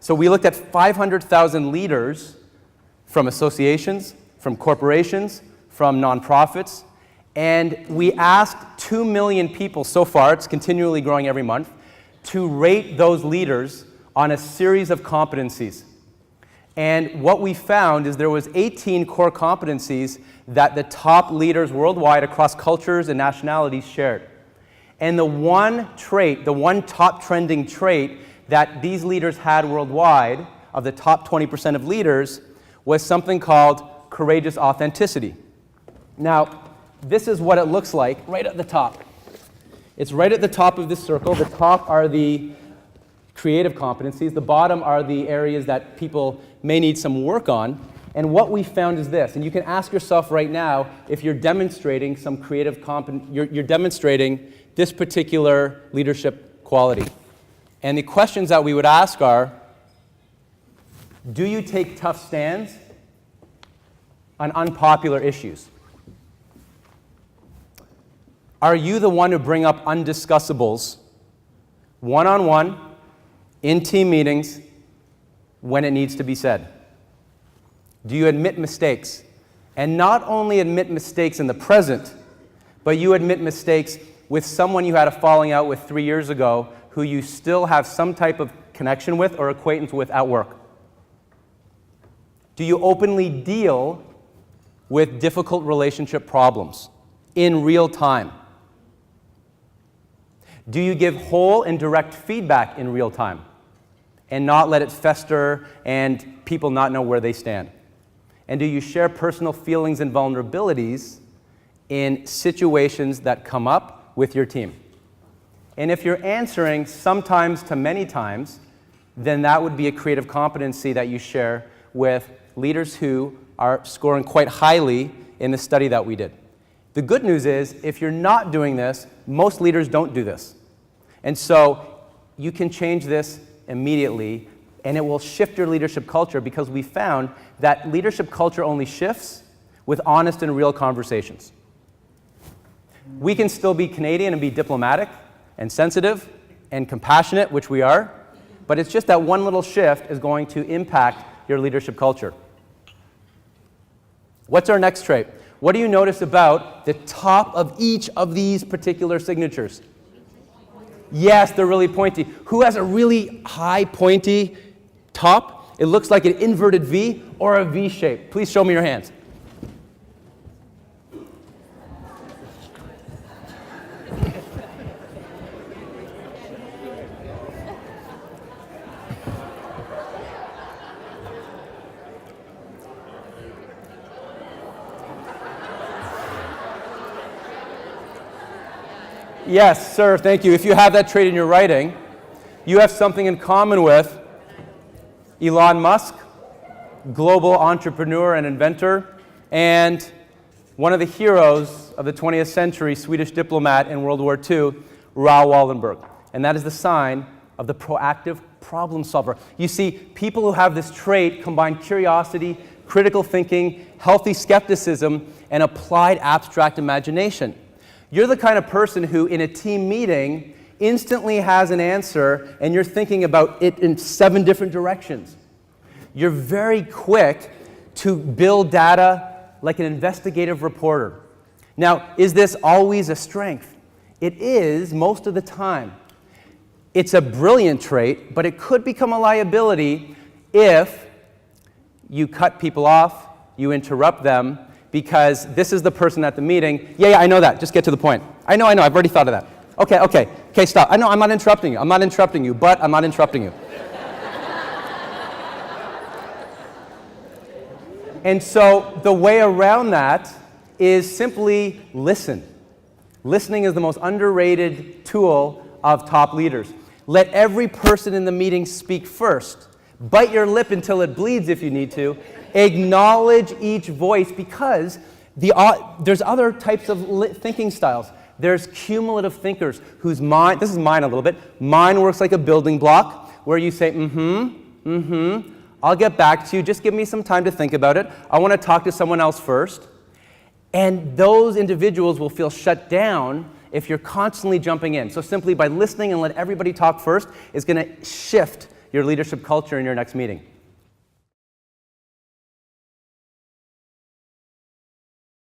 So we looked at 500,000 leaders from associations, from corporations, from nonprofits, and we asked 2 million people so far, it's continually growing every month, to rate those leaders on a series of competencies. And what we found is there was 18 core competencies that the top leaders worldwide across cultures and nationalities shared. And the one trait, the one top trending trait that these leaders had worldwide, of the top 20% of leaders, was something called courageous authenticity. Now, this is what it looks like right at the top. It's right at the top of this circle. The top are the creative competencies. The bottom are the areas that people may need some work on. And what we found is this, and you can ask yourself right now if you're demonstrating some creative you're demonstrating this particular leadership quality. And the questions that we would ask are, do you take tough stands on unpopular issues? Are you the one to bring up undiscussables one-on-one in team meetings when it needs to be said? Do you admit mistakes? And not only admit mistakes in the present, but you admit mistakes with someone you had a falling out with 3 years ago who you still have some type of connection with or acquaintance with at work? Do you openly deal with difficult relationship problems in real time? Do you give whole and direct feedback in real time and not let it fester and people not know where they stand? And do you share personal feelings and vulnerabilities in situations that come up with your team? And if you're answering sometimes to many times, then that would be a creative competency that you share with leaders who are scoring quite highly in the study that we did. The good news is, if you're not doing this, most leaders don't do this. And so you can change this immediately, and it will shift your leadership culture, because we found that leadership culture only shifts with honest and real conversations. We can still be Canadian and be diplomatic and sensitive and compassionate, which we are, but it's just that one little shift is going to impact your leadership culture. What's our next trait? What do you notice about the top of each of these particular signatures? Yes, they're really pointy. Who has a really high, pointy top? It looks like an inverted V or a V shape. Please show me your hands. Yes, sir, thank you. If you have that trait in your writing, you have something in common with Elon Musk, global entrepreneur and inventor, and one of the heroes of the 20th century, Swedish diplomat in World War II, Raoul Wallenberg. And that is the sign of the proactive problem solver. You see, people who have this trait combine curiosity, critical thinking, healthy skepticism, and applied abstract imagination. You're the kind of person who, in a team meeting, instantly has an answer, and you're thinking about it in 7 different directions. You're very quick to build data like an investigative reporter. Now, is this always a strength? It is most of the time. It's a brilliant trait, but it could become a liability if you cut people off, you interrupt them, because this is the person at the meeting. Yeah, I know that. Just get to the point. I know. I've already thought of that. Okay, stop. I know I'm not interrupting you. I'm not interrupting you, but I'm not interrupting you. And so the way around that is simply listen. Listening is the most underrated tool of top leaders. Let every person in the meeting speak first. Bite your lip until it bleeds if you need to. Acknowledge each voice, because there's other types of thinking styles. There's cumulative thinkers whose mind, this is mine a little bit, mine works like a building block where you say, I'll get back to you, just give me some time to think about it. I want to talk to someone else first. And those individuals will feel shut down if you're constantly jumping in. So simply by listening and let everybody talk first is going to shift your leadership culture in your next meeting.